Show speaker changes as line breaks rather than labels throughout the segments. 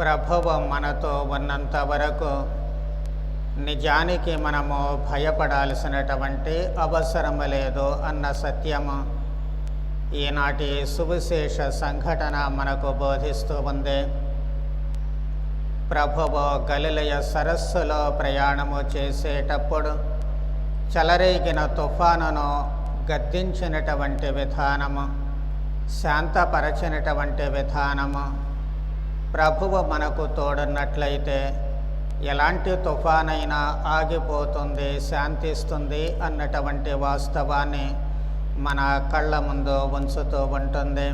ప్రభువు మనతో ఉన్నంత వరకు నిజానికి మనము భయపడాల్సినటువంటి అవసరం లేదు అన్న సత్యము ఈనాటి సువిశేష సంఘటన మనకు బోధిస్తూ ఉంది. ప్రభువు గలిలయ సరస్సులో ప్రయాణము చేసేటప్పుడు చెలరేగిన తుఫానును గద్దించినటువంటి విధానము, శాంతపరచినటువంటి విధానము, ప్రభువు మనకు తోడున్నట్లయితే ఎలాంటి తుఫానైనా ఆగిపోతుంది, శాంతిస్తుంది అన్నటువంటి వాస్తవాన్ని మన కళ్ళ ముందు ఉంచుతూ ఉంటుంది.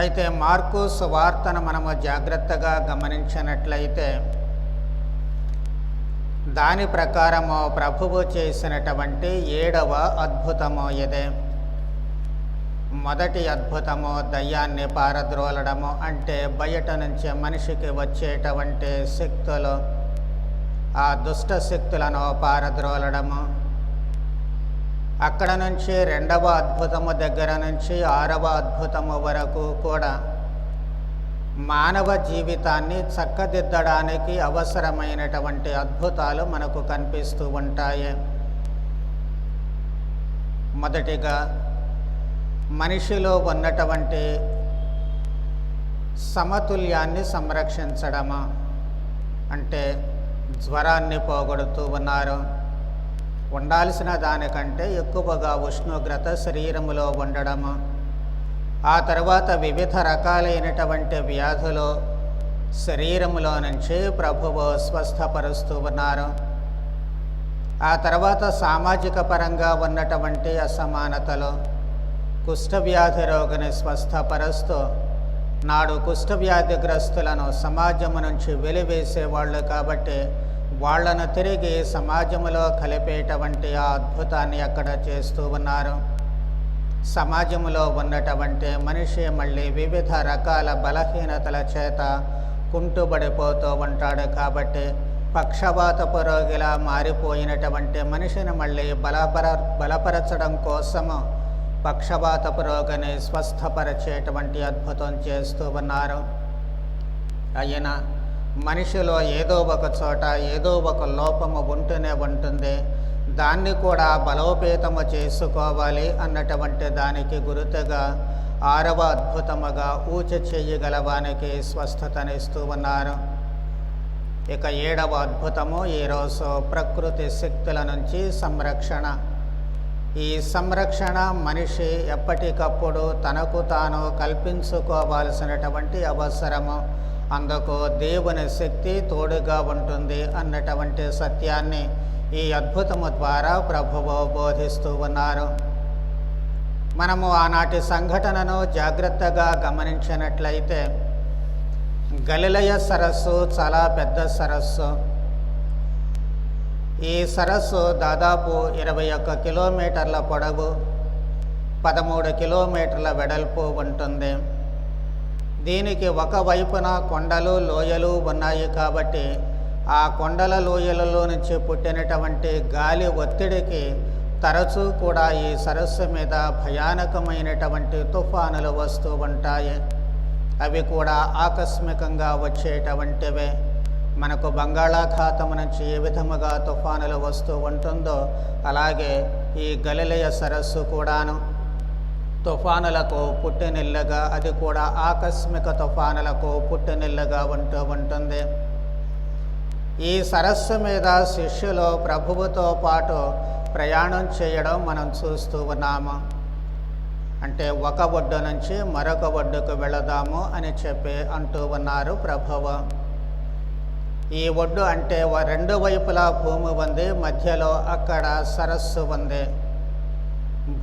అయితే మార్కు సువార్తను మనము జాగ్రత్తగా గమనించినట్లయితే దాని ప్రకారము ప్రభువు చేసినటువంటి 7వ అద్భుతము ఇదే. మొదటి అద్భుతము దయ్యాన్ని పారద్రోలడము, అంటే బయట నుంచి మనిషికి వచ్చేటువంటి శక్తులు, ఆ దుష్ట శక్తులను పారద్రోలడము. అక్కడ నుంచి 2వ అద్భుతము దగ్గర నుంచి 6వ అద్భుతము వరకు కూడా మానవ జీవితాన్ని చక్కదిద్దడానికి అవసరమైనటువంటి అద్భుతాలు మనకు కనిపిస్తూ ఉంటాయి. మొదటిగా మనిషిలో ఉన్నటువంటి సమతుల్యాన్ని సంరక్షించడము, అంటే జ్వరాన్ని పోగొడుతూ ఉన్నారు. ఉండాల్సిన దానికంటే ఎక్కువగా ఉష్ణోగ్రత శరీరములో ఉండడము. ఆ తర్వాత వివిధ రకాలైనటువంటి వ్యాధులు శరీరములో నుంచి ప్రభువు స్వస్థపరుస్తూ ఉన్నారు. ఆ తర్వాత సామాజిక పరంగా ఉన్నటువంటి అసమానతలు, కుష్ఠవ్యాధి రోగిని స్వస్థపరుస్తూ నాడు కుష్ఠవ్యాధిగ్రస్తులను సమాజము నుంచి వెలివేసేవాళ్ళు కాబట్టి వాళ్లను తిరిగి సమాజంలో కలిపేటువంటి ఆ అద్భుతాన్ని అక్కడ చేస్తూ ఉన్నారు. సమాజంలో ఉన్నటువంటి మనిషి మళ్ళీ వివిధ రకాల బలహీనతల చేత కుంటుబడిపోతూ ఉంటాడు కాబట్టి పక్షవాతపు రోగిలా మారిపోయినటువంటి మనిషిని మళ్ళీ బలపరచడం కోసము పక్షవాతపు రోగిని స్వస్థపరిచేటువంటి అద్భుతం చేస్తూ ఉన్నారు. అయినా మనిషిలో ఏదో ఒక చోట ఏదో ఒక లోపము ఉంటూనే ఉంటుంది. దాన్ని కూడా బలోపేతము చేసుకోవాలి అన్నటువంటి దానికి గురుతుగా 6వ అద్భుతముగా ఊచ చేయగలవానికి స్వస్థతనిస్తూ ఉన్నారు. ఇక 7వ అద్భుతము ఈరోజు ప్రకృతి శక్తుల నుంచి సంరక్షణ. ఈ సంరక్షణ మనిషి ఎప్పటికప్పుడు తనకు తాను కల్పించుకోవాల్సినటువంటి అవసరము. అందుకు దేవుని శక్తి తోడుగా ఉంటుంది అన్నటువంటి సత్యాన్ని ఈ అద్భుతము ద్వారా ప్రభువు బోధిస్తూ ఉన్నారు. మనము ఆనాటి సంఘటనను జాగ్రత్తగా గమనించినట్లయితే గలిలయ సరస్సు చాలా పెద్ద సరస్సు. ఈ సరస్సు దాదాపు 21 కిలోమీటర్ల పొడవు, 13 కిలోమీటర్ల వెడల్పు ఉంటుంది. దీనికి ఒకవైపున కొండలు, లోయలు ఉన్నాయి కాబట్టి ఆ కొండల లోయలలో నుంచి పుట్టినటువంటి గాలి ఒత్తిడికి తరచూ కూడా ఈ సరస్సు మీద భయానకమైనటువంటి తుఫానులు వస్తూ ఉంటాయి. అవి కూడా ఆకస్మికంగా వచ్చేటువంటివే. మనకు బంగాళాఖాతం నుంచి ఏ విధముగా తుఫానులు వస్తూ ఉంటుందో అలాగే ఈ గలిలయ సరస్సు కూడాను తుఫానులకు పుట్టినిల్లుగా, అది కూడా ఆకస్మిక తుఫానులకు పుట్టినిల్లుగా ఉంటూ ఉంటుంది. ఈ సరస్సు మీద శిష్యులు ప్రభువుతో పాటు ప్రయాణం చేయడం మనం చూస్తూ ఉన్నాము. అంటే ఒక ఒడ్డు నుంచి మరొక ఒడ్డుకు వెళదాము అని చెప్పి అంటూ ఉన్నారు ప్రభువు. ఈ ఒడ్డు అంటే 2 వైపులా భూమి ఉంది, మధ్యలో అక్కడ సరస్సు ఉంది.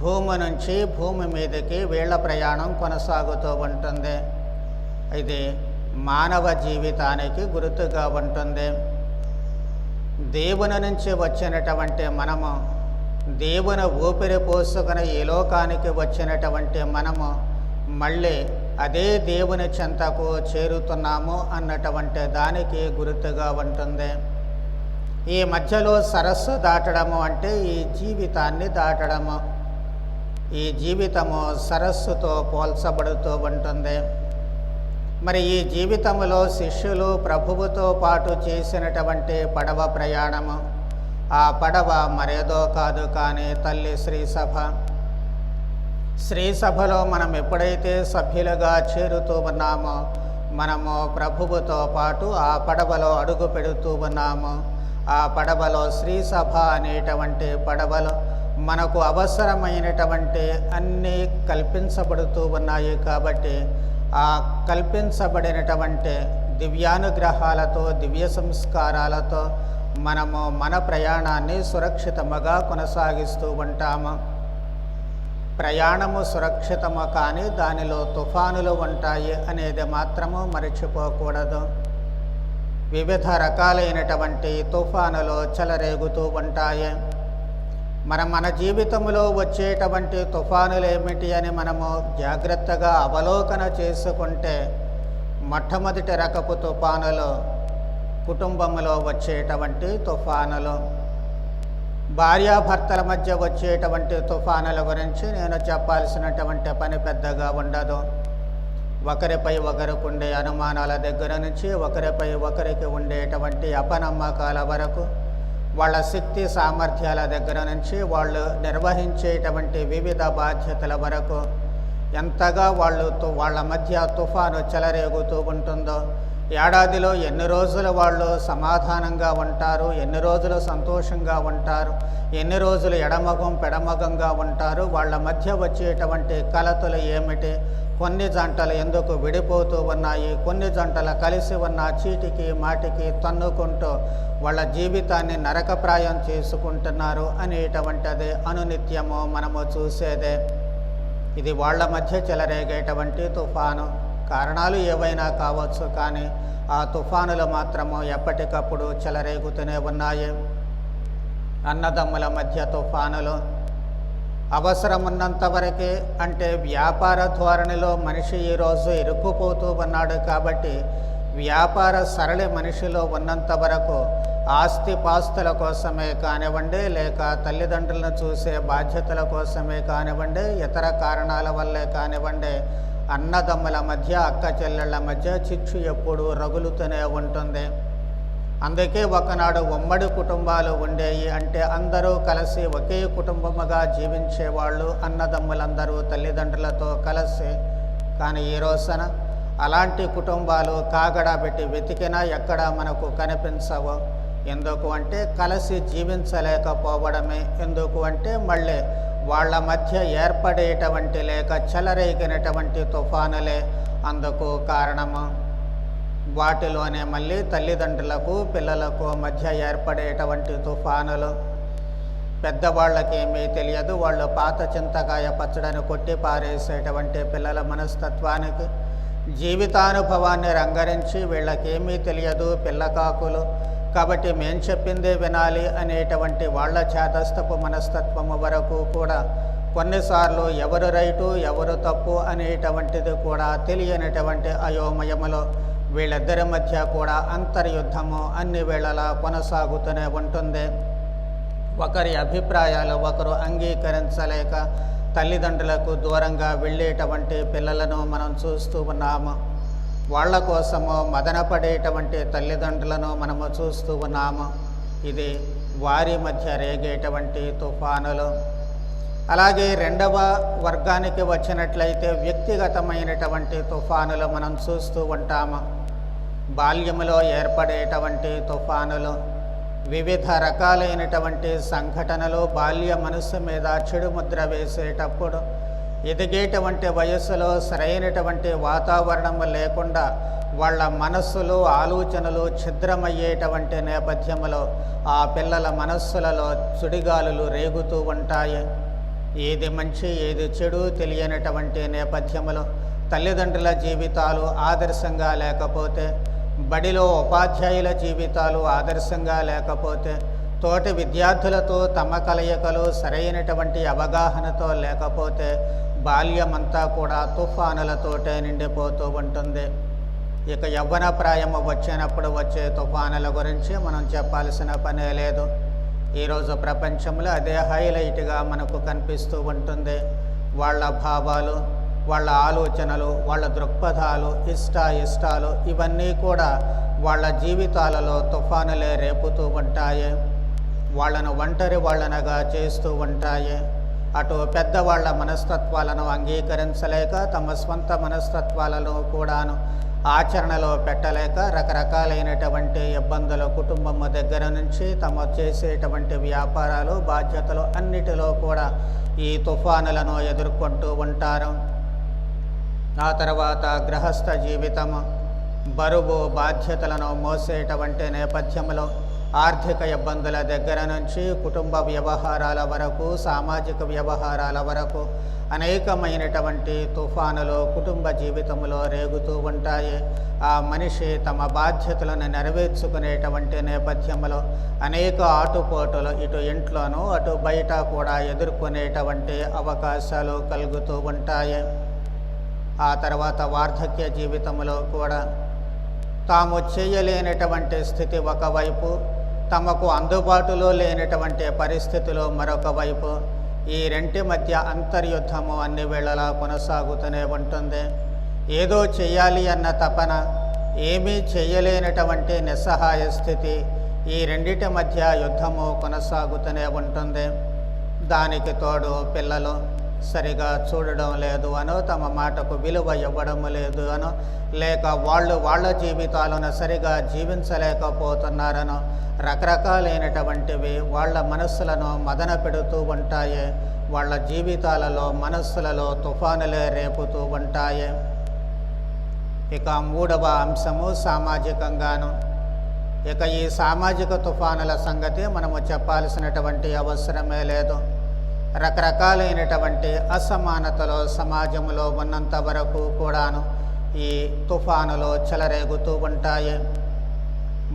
భూమి నుంచి భూమి మీదకి వీళ్ళ ప్రయాణం కొనసాగుతూ ఉంటుంది. ఇది మానవ జీవితానికి గుర్తుగా ఉంటుంది. దేవుని నుంచి వచ్చినటువంటి మనము, దేవుని ఊపిరి పోసుకుని ఈ లోకానికి వచ్చినటువంటి మనము మళ్ళీ అదే దేవుని చెంతకు చేరుతున్నాము అన్నటువంటి దానికి గుర్తుగా ఉంటుంది. ఈ మధ్యలో సరస్సు దాటడము అంటే ఈ జీవితాన్ని దాటడము. ఈ జీవితము సరస్సుతో పోల్చబడుతూ ఉంటుంది. మరి ఈ జీవితంలో శిష్యులు ప్రభువుతో పాటు చేసినటువంటి పడవ ప్రయాణము, ఆ పడవ మరేదో కాదు కానీ తల్లి శ్రీసభ. శ్రీసభలో మనం ఎప్పుడైతే సభ్యులుగా చేరుతూ ఉన్నామో, మనము ప్రభువుతో పాటు ఆ పడవలో అడుగు పెడుతూ ఉన్నాము. ఆ పడవలో శ్రీసభ అనేటువంటి పడవలో మనకు అవసరమైనటువంటి అన్నీ కల్పించబడుతూ ఉన్నాయి. కాబట్టి ఆ కల్పించబడినటువంటి దివ్యానుగ్రహాలతో, దివ్య సంస్కారాలతో మనము మన ప్రయాణాన్ని సురక్షితముగా కొనసాగిస్తూ ఉంటాము. ప్రయాణము సురక్షితము కానీ దానిలో తుఫానులు ఉంటాయి అనేది మాత్రము మర్చిపోకూడదు. వివిధ రకాలైనటువంటి తుఫానులు చెలరేగుతూ ఉంటాయి. మన జీవితంలో వచ్చేటువంటి తుఫానులు ఏమిటి అని మనము జాగ్రత్తగా అవలోకన చేసుకుంటే, మొట్టమొదటి రకపు తుఫానులు కుటుంబంలో వచ్చేటువంటి తుఫానులు. భార్యాభర్తల మధ్య వచ్చేటువంటి తుఫానుల గురించి నేను చెప్పాల్సినటువంటి పని పెద్దగా ఉండదు. ఒకరిపై ఒకరికి ఉండే అనుమానాల దగ్గర నుంచి ఒకరిపై ఒకరికి ఉండేటువంటి అపనమ్మకాల వరకు, వాళ్ళ శక్తి సామర్థ్యాల దగ్గర నుంచి వాళ్ళు నిర్వహించేటువంటి వివిధ బాధ్యతల వరకు ఎంతగా వాళ్ళ మధ్య తుఫాను చెలరేగుతూ ఉంటుందో, ఏడాదిలో ఎన్ని రోజులు వాళ్ళు సమాధానంగా ఉంటారు, ఎన్ని రోజులు సంతోషంగా ఉంటారు, ఎన్ని రోజులు ఎడమగం పెడమగంగా ఉంటారు, వాళ్ళ మధ్య వచ్చేటువంటి కలతలు ఏమిటి, కొన్ని జంటలు ఎందుకు విడిపోతూ ఉన్నాయి, కొన్ని జంటలు కలిసి ఉన్న చీటికి మాటికి తన్నుకుంటూ వాళ్ళ జీవితాన్ని నరకప్రాయం చేసుకుంటున్నారు అనేటువంటిది అనునిత్యము మనము చూసేదే. ఇది వాళ్ళ మధ్య చెలరేగేటువంటి తుఫాను. కారణాలు ఏవైనా కావచ్చు కానీ ఆ తుఫానులు మాత్రము ఎప్పటికప్పుడు చెలరేగుతూనే ఉన్నాయి. అన్నదమ్ముల మధ్య తుఫానులు అవసరమున్నంత వరకే, అంటే వ్యాపార ధోరణిలో మనిషి ఈరోజు ఇరుక్కుపోతూ ఉన్నాడు కాబట్టి వ్యాపార సరళి మనిషిలో ఉన్నంత వరకు ఆస్తిపాస్తుల కోసమే కానివ్వండి, లేక తల్లిదండ్రులను చూసే బాధ్యతల కోసమే కానివ్వండి, ఇతర కారణాల వల్లే కానివ్వండి, అన్నదమ్ముల మధ్య అక్క చెల్లెళ్ళ మధ్య చిచ్చు ఎప్పుడూ రగులుతూనే ఉంటుంది. అందుకే ఒకనాడు ఉమ్మడి కుటుంబాలు ఉండేవి. అంటే అందరూ కలిసి ఒకే కుటుంబముగా జీవించేవాళ్ళు, అన్నదమ్ములందరూ తల్లిదండ్రులతో కలిసి. కానీ ఈ రోజున అలాంటి కుటుంబాలు కాగడా పెట్టి వెతికినా ఎక్కడా మనకు కనిపించవు. ఎందుకు అంటే కలిసి జీవించలేకపోవడమే. ఎందుకు అంటే మళ్ళీ వాళ్ళ మధ్య ఏర్పడేటువంటి లేక చెలరేగినటువంటి తుఫానులే అందుకు కారణము. వాటిలోనే మళ్ళీ తల్లిదండ్రులకు పిల్లలకు మధ్య ఏర్పడేటువంటి తుఫానులు. పెద్దవాళ్ళకేమీ తెలియదు, వాళ్ళు పాత చింతకాయ పచ్చడని కొట్టి పారేసేటువంటి పిల్లల మనస్తత్వానికి జీవితానుభవాన్ని రంగరించి వీళ్ళకేమీ తెలియదు, పిల్లకాకులు కాబట్టి మేం చెప్పిందే వినాలి అనేటువంటి వాళ్ళ చేతస్థపు మనస్తత్వము వరకు కూడా కొన్నిసార్లు ఎవరు రైటు ఎవరు తప్పు అనేటువంటిది కూడా తెలియనటువంటి అయోమయములో వీళ్ళిద్దరి మధ్య కూడా అంతర్యుద్ధము అన్ని వేళలా కొనసాగుతూనే ఉంటుంది. ఒకరి అభిప్రాయాలు ఒకరు అంగీకరించలేక తల్లిదండ్రులకు దూరంగా వెళ్ళేటువంటి పిల్లలను మనం చూస్తూ ఉన్నాము. వాళ్ళ కోసము మదనపడేటువంటి తల్లిదండ్రులను మనము చూస్తూ ఉన్నాము. ఇది వారి మధ్య రేగేటువంటి తుఫానులు. అలాగే రెండవ వర్గానికి వచ్చినట్లయితే వ్యక్తిగతమైనటువంటి తుఫానులు మనం చూస్తూ ఉంటాము. బాల్యములో ఏర్పడేటువంటి తుఫానులు, వివిధ రకాలైనటువంటి సంఘటనలు బాల్య మనస్సు మీద చెడు ముద్ర వేసేటప్పుడు ఎదిగేటువంటి వయస్సులో సరైనటువంటి వాతావరణం లేకుండా వాళ్ళ మనస్సులు ఆలోచనలు ఛిద్రమయ్యేటువంటి నేపథ్యంలో ఆ పిల్లల మనస్సులలో సుడిగాలులు రేగుతూ ఉంటాయి. ఏది మంచి ఏది చెడు తెలియనటువంటి నేపథ్యంలో తల్లిదండ్రుల జీవితాలు ఆదర్శంగా లేకపోతే, బడిలో ఉపాధ్యాయుల జీవితాలు ఆదర్శంగా లేకపోతే, తోటి విద్యార్థులతో తమ కలయికలు సరైనటువంటి అవగాహనతో లేకపోతే బాల్యమంతా కూడా తుఫానులతోటే నిండిపోతూ ఉంటుంది. ఇక యవ్వన ప్రాయము వచ్చినప్పుడు వచ్చే తుఫానుల గురించి మనం చెప్పాల్సిన పనే లేదు. ఈరోజు ప్రపంచంలో అదే హైలైట్గా మనకు కనిపిస్తూ ఉంటుంది. వాళ్ళ భావాలు, వాళ్ళ ఆలోచనలు, వాళ్ళ దృక్పథాలు, ఇష్టాలు ఇవన్నీ కూడా వాళ్ళ జీవితాలలో తుఫానులే రేపుతూ ఉంటాయి. వాళ్ళను వాళ్ళనగా చేస్తూ ఉంటాయి. అటు పెద్దవాళ్ళ మనస్తత్వాలను అంగీకరించలేక తమ స్వంత మనస్తత్వాలను కూడాను ఆచరణలో పెట్టలేక రకరకాలైనటువంటి ఇబ్బందులు కుటుంబం దగ్గర నుంచి తమ చేసేటువంటి వ్యాపారాలు, బాధ్యతలు అన్నిటిలో కూడా ఈ తుఫానులను ఎదుర్కొంటూ ఉంటారు. ఆ తర్వాత గృహస్థ జీవితము, బరువు బాధ్యతలను మోసేటువంటి నేపథ్యంలో ఆర్థిక ఇబ్బందుల దగ్గర నుంచి కుటుంబ వ్యవహారాల వరకు, సామాజిక వ్యవహారాల వరకు అనేకమైనటువంటి తుఫానులు కుటుంబ జీవితంలో రేగుతూ ఉంటాయి. ఆ మనిషి తమ బాధ్యతలను నెరవేర్చుకునేటువంటి నేపథ్యంలో అనేక ఆటుపోటులు ఇటు ఇంట్లోనూ అటు బయట కూడా ఎదుర్కొనేటువంటి అవకాశాలు కలుగుతూ ఉంటాయి. ఆ తర్వాత వార్ధక్య జీవితంలో కూడా తాము చేయలేనటువంటి స్థితి ఒకవైపు, తమకు అందుబాటులో లేనటువంటి పరిస్థితులు మరొక వైపు, ఈ రెంటి మధ్య అంతర్యుద్ధము అన్ని వేళలా కొనసాగుతూనే ఉంటుంది. ఏదో చేయాలి అన్న తపన, ఏమీ చేయలేనటువంటి నిస్సహాయ స్థితి, ఈ రెండిటి మధ్య యుద్ధము కొనసాగుతూనే ఉంటుంది. దానికి తోడు పిల్లలు సరిగా చూడడం లేదు అనో, తమ మాటకు విలువ ఇవ్వడం లేదు అనో, లేక వాళ్ళ జీవితాలను సరిగా జీవించలేకపోతున్నారనో రకరకాలైనటువంటివి వాళ్ళ మనస్సులను మదన పెడుతూ ఉంటాయి. వాళ్ళ జీవితాలలో మనస్సులలో తుఫానులే రేపుతూ ఉంటాయి. ఇక మూడవ అంశము సామాజికంగాను. ఇక ఈ సామాజిక తుఫానుల సంగతి మనము చెప్పాల్సినటువంటి అవసరమే లేదు. రకరకాలైనటువంటి అసమానతలు సమాజంలో ఉన్నంత వరకు కూడాను ఈ తుఫానులు చెలరేగుతూ ఉంటాయి.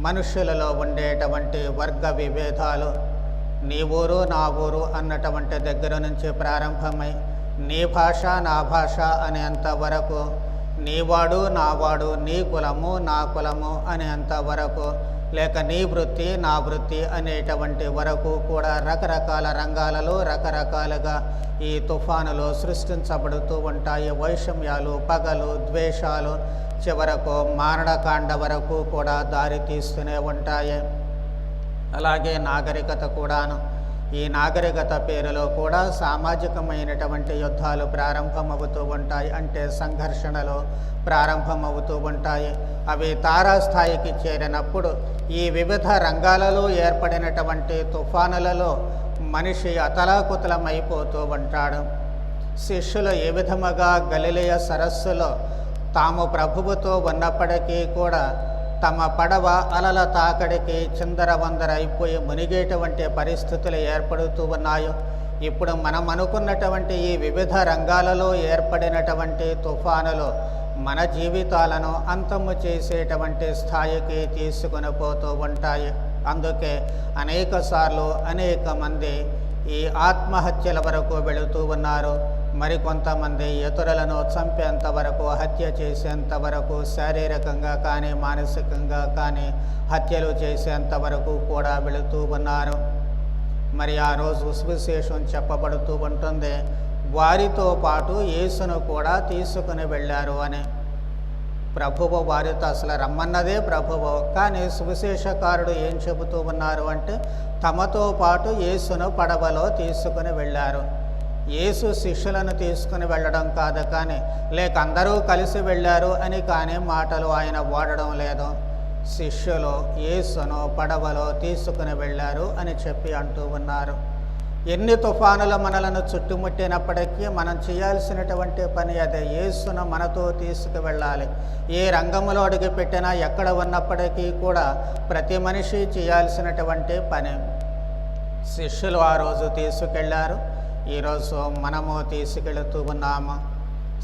మనుషులలో ఉండేటువంటి వర్గ విభేదాలు, నీ ఊరు నా ఊరు అన్నటువంటి దగ్గర నుంచి ప్రారంభమై నీ భాష నా భాష అనేంత వరకు, నీవాడు నావాడు, నీ కులము నా కులము అనేంత వరకు, లేక నీ వృత్తి నా వృత్తి అనేటువంటి వరకు కూడా రకరకాల రంగాలలో రకరకాలుగా ఈ తుఫానులు సృష్టించబడుతూ ఉంటాయి. వైషమ్యాలు, పగలు, ద్వేషాలు, చివరకు మారణకాండ వరకు కూడా దారి తీస్తూనే ఉంటాయి. అలాగే నాగరికత కూడాను. ఈ నాగరికత పేరులో కూడా సామాజికమైనటువంటి యుద్ధాలు ప్రారంభమవుతూ ఉంటాయి. అంటే సంఘర్షణలు ప్రారంభమవుతూ ఉంటాయి. అవి తారాస్థాయికి చేరినప్పుడు ఈ వివిధ రంగాలలో ఏర్పడినటువంటి తుఫానులలో మనిషి అతలాకుతలమైపోతూ ఉంటాడు. శిష్యులు ఏ విధముగా గలిలయ సరస్సులో తాము ప్రభువుతో ఉన్నప్పటికీ కూడా తమ పడవ అలల తాకడికి చిందరవందరైపోయి మునిగేటువంటి పరిస్థితులు ఏర్పడుతూ ఉన్నాయో, ఇప్పుడు మనం అనుకున్నటువంటి ఈ వివిధ రంగాలలో ఏర్పడినటువంటి తుఫానులు మన జీవితాలను అంతము చేసేటువంటి స్థాయికి తీసుకొని పోతూ ఉంటాయి. అందుకే అనేక సార్లు అనేక మంది ఈ ఆత్మహత్యల వరకు వెళుతూ ఉన్నారు. మరికొంతమంది ఇతరులను చంపేంత వరకు, హత్య చేసేంత వరకు, శారీరకంగా కానీ మానసికంగా కానీ హత్యలు చేసేంత వరకు కూడా వెళుతూ ఉన్నారు. మరి ఆ రోజు సువిశేషం చెప్పబడుతూ ఉంటుంది, వారితో పాటు యేసును కూడా తీసుకుని వెళ్ళారు అని. ప్రభువు వారితో అసలు రమ్మన్నదే ప్రభువు, కానీ సువిశేషకారుడు ఏం చెబుతూ ఉన్నారు అంటే తమతో పాటు యేసును పడవలో తీసుకుని వెళ్ళారు. యేసు శిష్యులను తీసుకుని వెళ్ళడం కాదు, కానీ లేక అందరూ కలిసి వెళ్ళారు అని కానీ మాటలు ఆయన వాడడం లేదు. శిష్యులు యేసును పడవలో తీసుకుని వెళ్ళారు అని చెప్పి అంటూ ఉన్నారు. ఎన్ని తుఫానులు మనలను చుట్టుముట్టినప్పటికీ మనం చేయాల్సినటువంటి పని అదే, యేసును మనతో తీసుకువెళ్ళాలి. ఏ రంగంలో అడుగు పెట్టినా ఎక్కడ ఉన్నప్పటికీ కూడా ప్రతి మనిషి చేయాల్సినటువంటి పని. శిష్యులు ఆ రోజు తీసుకెళ్లారు, ఈరోజు మనము తీసుకెళుతూ ఉన్నాము.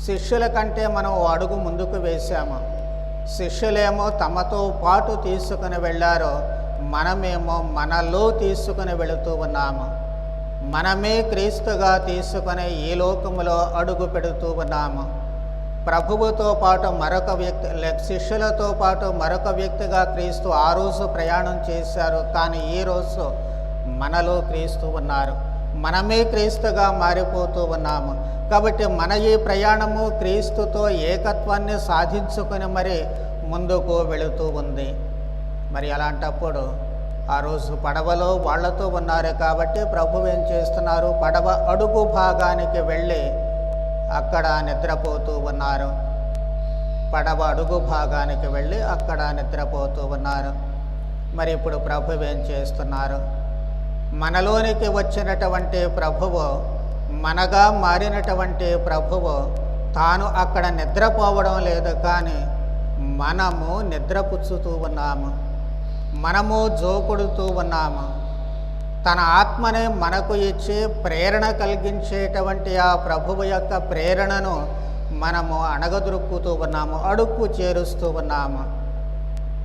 శిష్యుల కంటే మనం అడుగు ముందుకు వేశాము. శిష్యులేమో తమతో పాటు తీసుకుని వెళ్ళారు, మనమేమో మనలో తీసుకుని వెళుతూ ఉన్నాము. మనమే క్రీస్తుగా తీసుకుని ఈ లోకములో అడుగు పెడుతూ ఉన్నాము. ప్రభువుతో పాటు మరొక వ్యక్తి, శిష్యులతో పాటు మరొక వ్యక్తిగా క్రీస్తు ఆ రోజు ప్రయాణం చేశారు, కానీ ఈరోజు మనలో క్రీస్తు ఉన్నారు. మనమే క్రీస్తుగా మారిపోతూ ఉన్నాము. కాబట్టి మన ఈ ప్రయాణము క్రీస్తుతో ఏకత్వాన్ని సాధించుకొని మరి ముందుకు వెళుతూ ఉంది. మరి అలాంటప్పుడు ఆ రోజు పడవలో వాళ్ళతో ఉన్నారు కాబట్టి ప్రభు ఏం చేస్తున్నారు, పడవ అడుగు భాగానికి వెళ్ళి అక్కడ నిద్రపోతూ ఉన్నారు. పడవ అడుగు భాగానికి వెళ్ళి అక్కడ నిద్రపోతూ ఉన్నారు. మరి ఇప్పుడు ప్రభు ఏం చేస్తున్నారు, మనలోనికి వచ్చినటువంటి ప్రభువు, మనగా మారినటువంటి ప్రభువు తాను అక్కడ నిద్రపోవడం లేదు, కానీ మనము నిద్రపుచ్చుతూ ఉన్నాము, మనము జోకుడుతూ ఉన్నాము. తన ఆత్మనే మనకు ఇచ్చి ప్రేరణ కలిగించేటువంటి ఆ ప్రభువు యొక్క ప్రేరణను మనము అణగదొరుకుతూ ఉన్నాము, అడుగు చేరుస్తూ ఉన్నాము.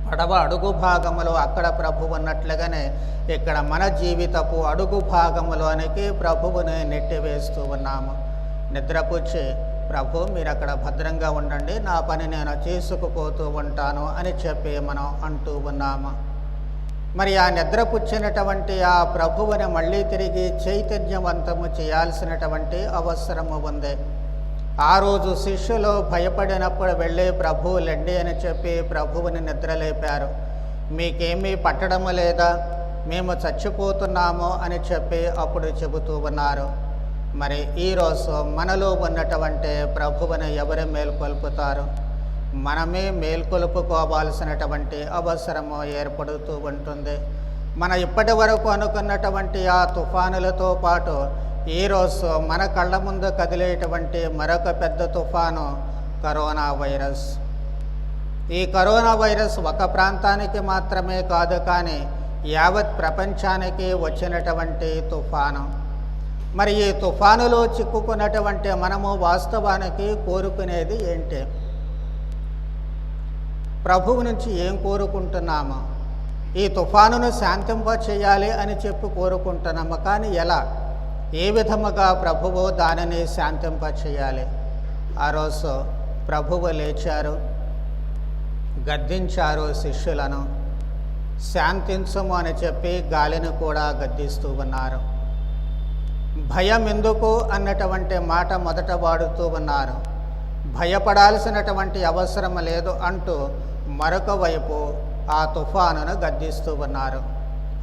పడవ అడుగు భాగములో అక్కడ ప్రభు ఉన్నట్లుగానే ఇక్కడ మన జీవితపు అడుగు భాగములోనికి ప్రభువుని నెట్టివేస్తూ ఉన్నాము. నిద్రపుచ్చి ప్రభు మీరు అక్కడ భద్రంగా ఉండండి, నా పని నేను చేసుకుపోతూ ఉంటాను అని చెప్పి మనం అంటూ ఉన్నాము. మరి ఆ నిద్రపుచ్చినటువంటి ఆ ప్రభువుని మళ్ళీ తిరిగి చైతన్యవంతము చేయాల్సినటువంటి అవసరము ఉంది. ఆ రోజు శిష్యులు భయపడినప్పుడు వెళ్ళి ప్రభువు లెండి అని చెప్పి ప్రభువుని నిద్రలేపారు. మీకేమీ పట్టడము లేదా, మేము చచ్చిపోతున్నాము అని చెప్పి అప్పుడు చెబుతూ ఉన్నారు. మరి ఈరోజు మనలో ఉన్నటువంటి ప్రభువుని ఎవరు మేల్కొల్పుతారు? మనమే మేల్కొల్పుకోవాల్సినటువంటి అవసరము ఏర్పడుతూ ఉంటుంది. మన ఇప్పటి వరకు అనుకున్నటువంటి ఆ తుఫానులతో పాటు ఈరోజు మన కళ్ళ ముందు కదిలేటువంటి మరొక పెద్ద తుఫాను కరోనా వైరస్. ఈ కరోనా వైరస్ ఒక ప్రాంతానికి మాత్రమే కాదు, కానీ యావత్ ప్రపంచానికి వచ్చినటువంటి తుఫాను. మరి ఈ తుఫానులో చిక్కుకున్నటువంటి మనము వాస్తవానికి కోరుకునేది ఏంటి? ప్రభువు నుంచి ఏం కోరుకుంటున్నాము? ఈ తుఫానును శాంతింప చేయాలి అని చెప్పి కోరుకుంటున్నాము, కానీ ఎలా, ఏ విధముగా ప్రభువు దానిని శాంతింప చేయాలి? ఆ రోజు ప్రభువు లేచారు, గద్దించారు శిష్యులను, శాంతించము అని చెప్పి గాలిని కూడా గద్దిస్తూ ఉన్నారు. భయం ఎందుకు అన్నటువంటి మాట మొదట వాడుతూ ఉన్నారు. భయపడాల్సినటువంటి అవసరం లేదు అంటూ మరొక వైపు ఆ తుఫానును గద్దిస్తూ ఉన్నారు.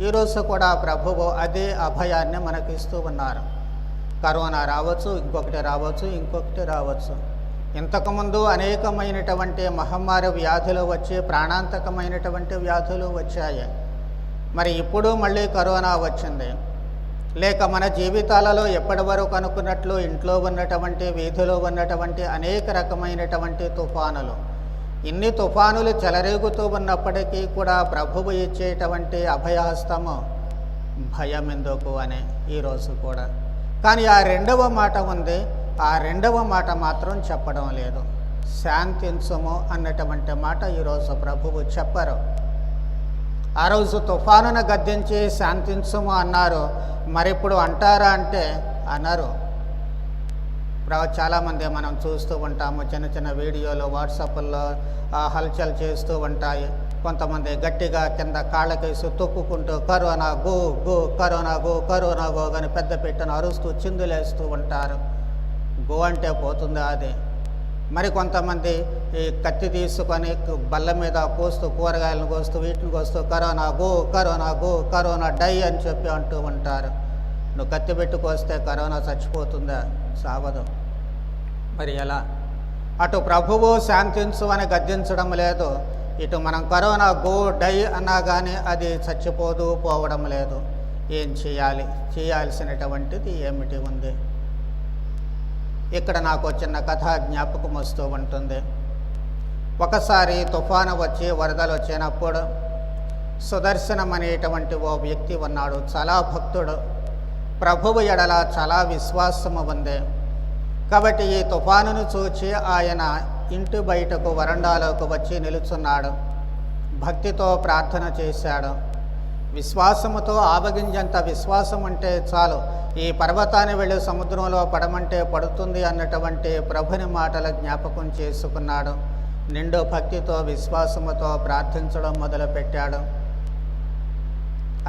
ఈరోజు కూడా ప్రభువు అదే అభయాన్ని మనకిస్తూ ఉన్నారు. కరోనా రావచ్చు, ఇంకొకటి రావచ్చు. ఇంతకుముందు అనేకమైనటువంటి మహమ్మారి వ్యాధులు వచ్చి ప్రాణాంతకమైనటువంటి వ్యాధులు వచ్చాయి. మరి ఇప్పుడు మళ్ళీ కరోనా వచ్చింది. లేక మన జీవితాలలో ఎప్పటి వరకు అనుకున్నట్లు ఇంట్లో ఉన్నటువంటి, వీధిలో ఉన్నటువంటి అనేక రకమైనటువంటి తుఫానులు, ఇన్ని తుఫానులు చెలరేగుతూ ఉన్నప్పటికీ కూడా ప్రభువు ఇచ్చేటువంటి అభయహస్తము భయం ఎందుకు అని ఈరోజు కూడా. కానీ ఆ రెండవ మాట ఉంది, ఆ రెండవ మాట మాత్రం చెప్పడం లేదు. శాంతించుము అన్నటువంటి మాట ఈరోజు ప్రభువు చెప్పరు. ఆ రోజు తుఫానును గద్దించి శాంతించుము అన్నారు, మరిప్పుడు అంటారా అంటే అనరు. చాలామంది మనం చూస్తూ ఉంటాము, చిన్న చిన్న వీడియోలు వాట్సాప్లో హల్చల్ చేస్తూ ఉంటాయి. కొంతమంది గట్టిగా కింద కాళ్ళకేసి తొక్కుకుంటూ corona go go, corona go, corona go అని పెద్ద పెట్టను అరుస్తూ చిందులేస్తూ ఉంటారు. గో అంటే పోతుందా అది? మరి కొంతమంది ఈ కత్తి తీసుకొని బల్ల మీద కోస్తూ, కూరగాయలను కోస్తూ, వీటిని కోస్తూ corona go, corona go, corona die అని చెప్పి అంటూ ఉంటారు. నువ్వు కత్తి పెట్టి కోస్తే కరోనా చచ్చిపోతుందా? సావదు. మరి ఎలా? అటు ప్రభువు శాంతించు అని గద్దించడం లేదు, ఇటు మనం కరోనా గో డై అన్నా కానీ అది చచ్చిపోదు, పోవడం లేదు. ఏం చేయాలి? చేయాల్సినటువంటిది ఏమిటి ఉంది? ఇక్కడ నాకు చిన్న కథ జ్ఞాపకం వస్తూ ఉంటుంది. ఒకసారి తుఫాను వచ్చి వరదలు వచ్చినప్పుడు సుదర్శనం అనేటువంటి ఓ వ్యక్తి ఉన్నాడు. చాలా భక్తుడు, ప్రభువు ఎడల చాలా విశ్వాసము ఉంది. కాబట్టి ఈ తుఫానును చూచి ఆయన ఇంటి బయటకు వరండాలోకి వచ్చి నిలుచున్నాడు. భక్తితో ప్రార్థన చేశాడు. విశ్వాసముతో ఆవగింజంత విశ్వాసం ఉంటే చాలు, ఈ పర్వతాన్ని వెళ్ళి సముద్రంలో పడమంటే పడుతుంది అన్నటువంటి ప్రభుని మాటల జ్ఞాపకం చేసుకున్నాడు. నిండు భక్తితో విశ్వాసముతో ప్రార్థించడం మొదలుపెట్టాడు.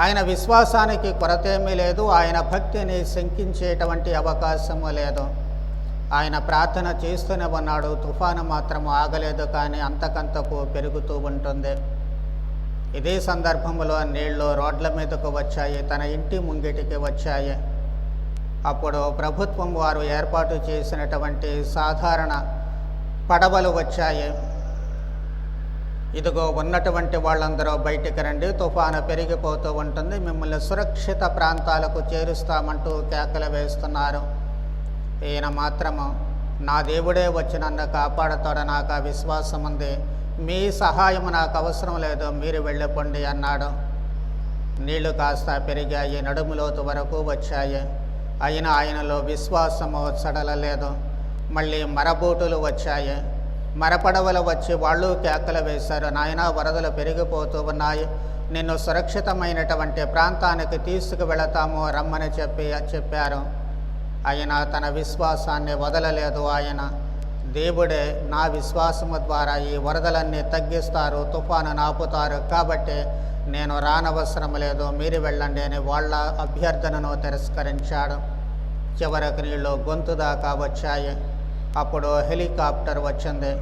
ఆయన విశ్వాసానికి కొరతేమీ లేదు. ఆయన భక్తిని శంకించేటువంటి అవకాశము లేదు. ఆయన ప్రార్థన చేస్తూనే ఉన్నాడు. తుఫాను మాత్రం ఆగలేదు, కానీ అంతకంతకు పెరుగుతూ ఉంటుంది. ఇదే సందర్భంలో నీళ్లు రోడ్ల మీదకు వచ్చాయి, తన ఇంటి ముంగిటికి వచ్చాయి. అప్పుడు ప్రభుత్వం వారు ఏర్పాటు చేసినటువంటి సాధారణ పడవలు వచ్చాయి. ఇదిగో ఉన్నటువంటి వాళ్ళందరూ బయటికి రండి, తుఫాను పెరిగిపోతూ ఉంటుంది, మిమ్మల్ని సురక్షిత ప్రాంతాలకు చేరుస్తామంటూ కేకలు వేస్తున్నారు. ఈయన మాత్రము నా దేవుడే వచ్చి నన్ను కాపాడతాడు, నాకు ఆ విశ్వాసం ఉంది, మీ సహాయం నాకు అవసరం లేదు, మీరు వెళ్ళిపోండి అన్నాడు. నీళ్లు కాస్త పెరిగాయి, నడుములోతు వరకు వచ్చాయి. అయినా ఆయనలో విశ్వాసము సడలలేదు. మళ్ళీ మరబోటులు వచ్చాయి, మరపడవలు వచ్చి వాళ్ళు కేకలు వేశారు, నాయనా వరదలు పెరిగిపోతూ ఉన్నాయి, నిన్ను సురక్షితమైనటువంటి ప్రాంతానికి తీసుకువెళతాము రమ్మని చెప్పారు. ఆయన తన విశ్వాసాన్ని వదలలేదు. ఆయన దేవుడే నా విశ్వాసము ద్వారా ఈ వరదలన్నీ తగ్గిస్తారు, తుఫాను ఆపుతారు, కాబట్టి నేను రానవసరం లేదు, మీరు వెళ్ళండి అని వాళ్ళ అభ్యర్థనను తిరస్కరించాడు. చివరికి నీళ్ళు గొంతు దాకా వచ్చాయి. అప్పుడు హెలికాప్టర్ వచ్చింది.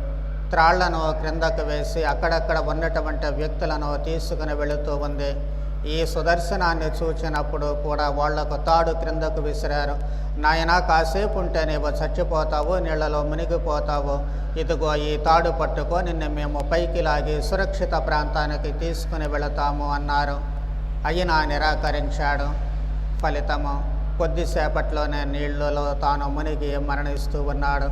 త్రాళ్లను క్రిందకు వేసి అక్కడక్కడ ఉన్నటువంటి వ్యక్తులను తీసుకుని వెళుతూ ఉంది. ఈ సుదర్శనాన్ని చూచినప్పుడు కూడా వాళ్లకు తాడు క్రిందకు విసిరారు. నాయనా, కాసేపు ఉంటే నీవు చచ్చిపోతావు, నీళ్లలో మునిగిపోతావు, ఇదిగో ఈ తాడు పట్టుకో, నిన్ను మేము పైకి లాగి సురక్షిత ప్రాంతానికి తీసుకుని వెళతాము అన్నారు. అయినా నిరాకరించాడు. ఫలితము కొద్దిసేపట్లోనే నీళ్లలో తాను మునిగి మరణిస్తూ ఉన్నాడు.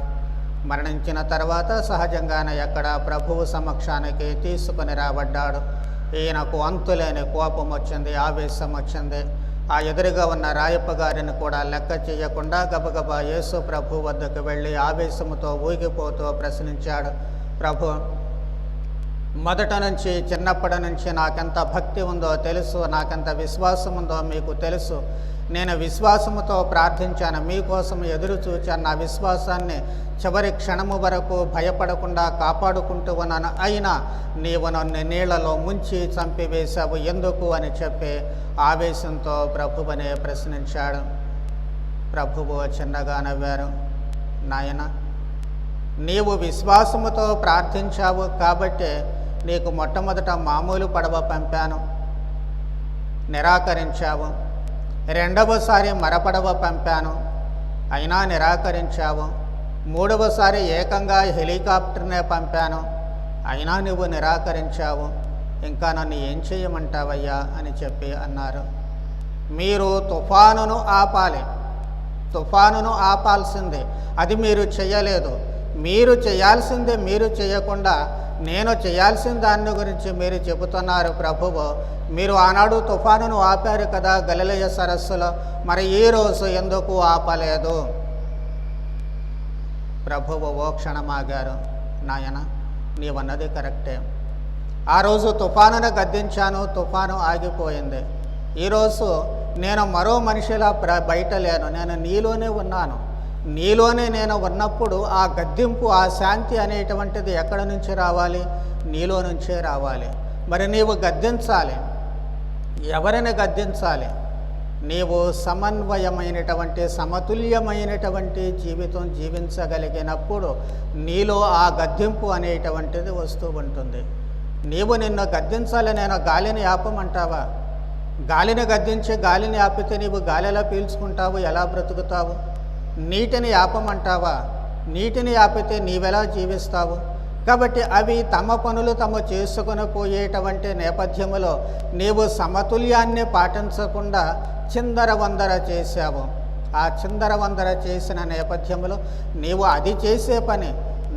మరణించిన తర్వాత సహజంగానే ఎక్కడ ప్రభువు సమక్షానికి తీసుకుని రాబడ్డాడు. ఈయనకు అంతులేని కోపం వచ్చింది, ఆవేశం వచ్చింది. ఆ ఎదురుగా ఉన్న రాయప్ప గారిని కూడా లెక్క చేయకుండా గబగబా యేసు ప్రభు వద్దకు వెళ్ళి ఆవేశంతో ఊగిపోతూ ప్రశ్నించాడు. ప్రభు, మొదట నుంచి చిన్నప్పటి నుంచి నాకెంత భక్తి ఉందో తెలుసు, నాకెంత విశ్వాసం ఉందో మీకు తెలుసు. నేను విశ్వాసముతో ప్రార్థించాను, మీకోసం ఎదురు చూచాను, నా విశ్వాసాన్ని చివరి క్షణము వరకు భయపడకుండా కాపాడుకుంటూ ఉన్నాను. అయినా నీవు నన్ను నీళ్లలో ముంచి చంపివేశావు, ఎందుకు అని చెప్పి ఆవేశంతో ప్రభువునే ప్రశ్నించాడు. ప్రభువు చిన్నగా నవ్వారు. నాయన, నీవు విశ్వాసముతో ప్రార్థించావు కాబట్టి నీకు మొట్టమొదట మామూలు పడవ పంపాను, నిరాకరించావు. రెండవసారి మరపడవ పంపాను, అయినా నిరాకరించావు. మూడవసారి ఏకంగా హెలికాప్టర్నే పంపాను, అయినా నువ్వు నిరాకరించావు. ఇంకా నన్ను ఏం చేయమంటావయ్యా అని చెప్పి అన్నారు. మీరు తుఫానును ఆపాలి, తుఫానును ఆపాల్సిందే, అది మీరు చేయలేదు. మీరు చేయాల్సిందే మీరు చేయకుండా నేను చేయాల్సిన దాన్ని గురించి మీరు చెబుతున్నారు. ప్రభువు, మీరు ఆనాడు తుఫానును ఆపారు కదా గలిలయ సరస్సులో, మరి ఈరోజు ఎందుకు ఆపలేదు? ప్రభువు ఓ క్షణమాగారు. నాయన, నీవన్నది కరెక్టే. ఆ రోజు తుఫానును గద్దించాను, తుఫాను ఆగిపోయింది. ఈరోజు నేను మరో మనిషిలా బయట లేను, నేను నీలోనే ఉన్నాను. నీలోనే నేను ఉన్నప్పుడు ఆ గద్దింపు, ఆ శాంతి అనేటువంటిది ఎక్కడి నుంచి రావాలి? నీలో నుంచే రావాలి. మరి నీవు గద్దించాలి. ఎవరిని గద్దించాలి? నీవు సమన్వయమైనటువంటి సమతుల్యమైనటువంటి జీవితం జీవించగలిగినప్పుడు నీలో ఆ గద్దింపు అనేటువంటిది వస్తూ ఉంటుంది. నీవు నిన్ను గద్దించాలి, నేను గాలిని ఆపమంటావా? గాలిని గద్దించి గాలిని ఆపితే నీవు గాలిలా పీల్చుకుంటావు, ఎలా బ్రతుకుతావు? నీటిని ఆపమంటావా? నీటిని ఆపితే నీవెలా జీవిస్తావు? కాబట్టి అవి తమ పనులు తమ చేసుకొని పోయేటువంటి నేపథ్యంలో నీవు సమతుల్యాన్ని పాటించకుండా చిందరవందర చేశావు. ఆ చిందరవందర చేసిన నేపథ్యంలో నీవు అది చేసే పని,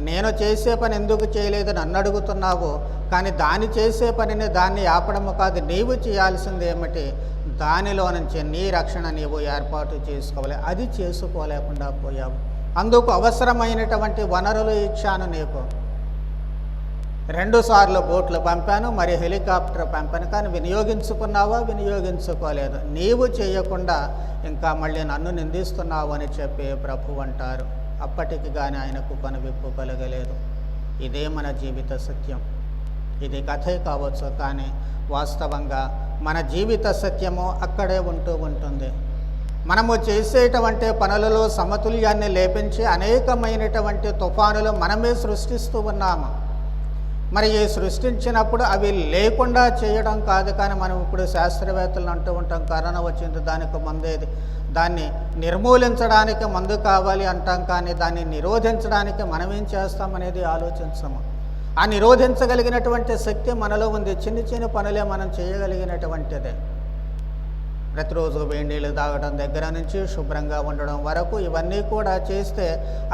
నేను చేసే పని ఎందుకు చేయలేదు నన్ను అడుగుతున్నావు. కానీ దాన్ని చేసే పనిని దాన్ని ఆపడము కాదు, నీవు చేయాల్సింది ఏమిటి? దానిలో నుంచి నీ రక్షణ నీవు ఏర్పాటు చేసుకోవాలి. అది చేసుకోలేకుండా పోయావు. అందుకు అవసరమైనటువంటి వనరులు ఇచ్చాను నీకు. 2 సార్లు బోట్లు పంపాను, మరి హెలికాప్టర్ పంపాను, కానీ వినియోగించుకున్నావా? వినియోగించుకోలేదు. నీవు చేయకుండా ఇంకా మళ్ళీ నన్ను నిందిస్తున్నావు అని చెప్పి ప్రభు అంటారు. అప్పటికి కానీ ఆయనకు కనువిప్పు కలగలేదు. ఇదే మన జీవిత సత్యం. ఇది కథే కావచ్చు, కానీ వాస్తవంగా మన జీవిత సత్యము అక్కడే ఉంటూ ఉంటుంది. మనము చేసేటువంటి పనులలో సమతుల్యాన్ని లేపించి అనేకమైనటువంటి తుఫానులు మనమే సృష్టిస్తూ ఉన్నాము. మరి ఈ సృష్టించినప్పుడు అవి లేకుండా చేయడం కాదు, కానీ మనం ఇప్పుడు శాస్త్రవేత్తలను అంటూ ఉంటాం, కరోనా వచ్చింది దానికి మందేది, దాన్ని నిర్మూలించడానికి మందు కావాలి అంటాం, కానీ దాన్ని నిరోధించడానికి మనం ఏం చేస్తామనేది ఆలోచించము. ఆ నిరోధించగలిగినటువంటి శక్తి మనలో ఉంది. చిన్న చిన్న పనులే మనం చేయగలిగినటువంటిదే. ప్రతిరోజు వేడి నీళ్ళు తాగడం దగ్గర నుంచి శుభ్రంగా ఉండడం వరకు ఇవన్నీ కూడా చేస్తే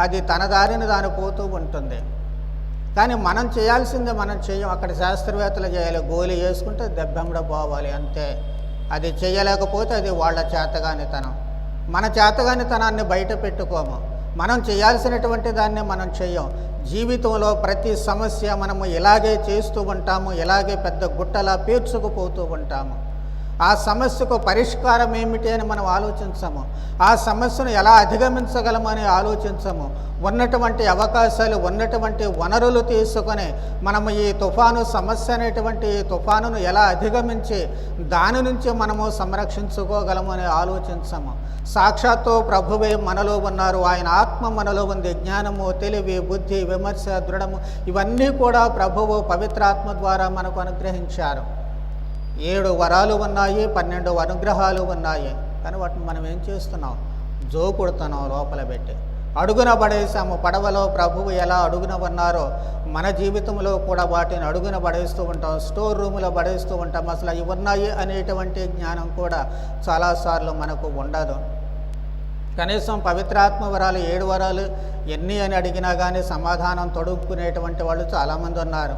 అది తన దారిని దాని పోతూ ఉంటుంది. కానీ మనం చేయాల్సిందే మనం చేయం. అక్కడ శాస్త్రవేత్తలు చేయాలి, గోలి వేసుకుంటే దెబ్బెంబడ పోవాలి అంతే. అది చేయలేకపోతే అది వాళ్ళ చేతగానితనం. మన చేతగానితనాన్ని బయట పెట్టుకోము. మనం చేయాల్సినటువంటి దాన్ని మనం చెయ్యం. జీవితంలో ప్రతి సమస్య మనము ఇలాగే చేస్తూ ఉంటాము, ఇలాగే పెద్ద గుట్టలా పేర్చుకుపోతూ ఉంటాము. ఆ సమస్యకు పరిష్కారం ఏమిటి అని మనం ఆలోచించము. ఆ సమస్యను ఎలా అధిగమించగలమని ఆలోచించము. ఉన్నటువంటి అవకాశాలు, ఉన్నటువంటి వనరులు తీసుకొని మనము ఈ తుఫాను సమస్య అనేటువంటి ఈ తుఫానును ఎలా అధిగమించి దాని నుంచి మనము సంరక్షించుకోగలమని ఆలోచించము. సాక్షాత్తు ప్రభువే మనలో ఉన్నారు. ఆయన ఆత్మ మనలో ఉంది. జ్ఞానము, తెలివి, బుద్ధి, విమర్శ, దృఢము ఇవన్నీ కూడా ప్రభువు పవిత్రాత్మ ద్వారా మనకు అనుగ్రహించారు. 7 వరాలు ఉన్నాయి, 12 అనుగ్రహాలు ఉన్నాయి. కానీ వాటిని మనం ఏం చేస్తున్నాం? జోకుడుతున్నాం లోపల పెట్టి. అడుగున పడేసాము. పడవలో ప్రభువు ఎలా అడుగున ఉన్నారో మన జీవితంలో కూడా వాటిని అడుగున పడేస్తూ ఉంటాం, స్టోర్ రూములో పడేస్తూ ఉంటాం. అసలు అవి ఉన్నాయి అనేటువంటి జ్ఞానం కూడా చాలాసార్లు మనకు ఉండదు. కనీసం పవిత్రాత్మ వరాలు 7 వరాలు ఎన్ని అని అడిగినా కానీ సమాధానం తొడుక్కునేటువంటి వాళ్ళు చాలామంది ఉన్నారు.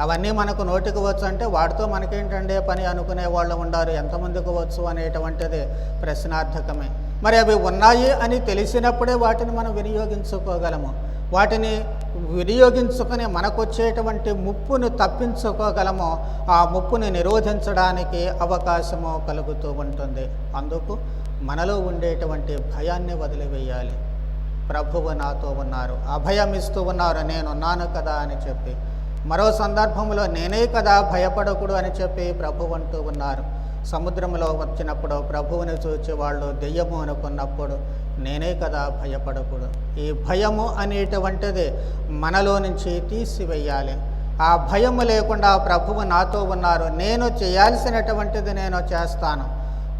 అవన్నీ మనకు నోటికి వచ్చు అంటే వాటితో మనకేంటంటే పని అనుకునే వాళ్ళు ఉండారు. ఎంతమందికి వచ్చు అనేటువంటిది ప్రశ్నార్థకమే. మరి అవి ఉన్నాయి అని తెలిసినప్పుడే వాటిని మనం వినియోగించుకోగలము. వాటిని వినియోగించుకొని మనకు వచ్చేటువంటి ముప్పును తప్పించుకోగలము. ఆ ముప్పుని నిరోధించడానికి అవకాశము కలుగుతూ ఉంటుంది. అందుకు మనలో ఉండేటువంటి భయాన్ని వదిలివేయాలి. ప్రభువు నాతో ఉన్నారు, అభయం ఇస్తూ ఉన్నారు, నేనున్నాను కదా అని చెప్పి. మరో సందర్భంలో నేనే కదా భయపడకుడు అని చెప్పి ప్రభువు అంటూ ఉన్నారు. సముద్రంలో వచ్చినప్పుడు ప్రభువుని చూచి వాళ్ళు దెయ్యము అనుకున్నప్పుడు నేనే కదా భయపడకుడు. ఈ భయము అనేటువంటిది మనలో నుంచి తీసివేయాలి. ఆ భయము లేకుండా ప్రభువు నాతో ఉన్నారు, నేను చేయాల్సినటువంటిది నేను చేస్తాను.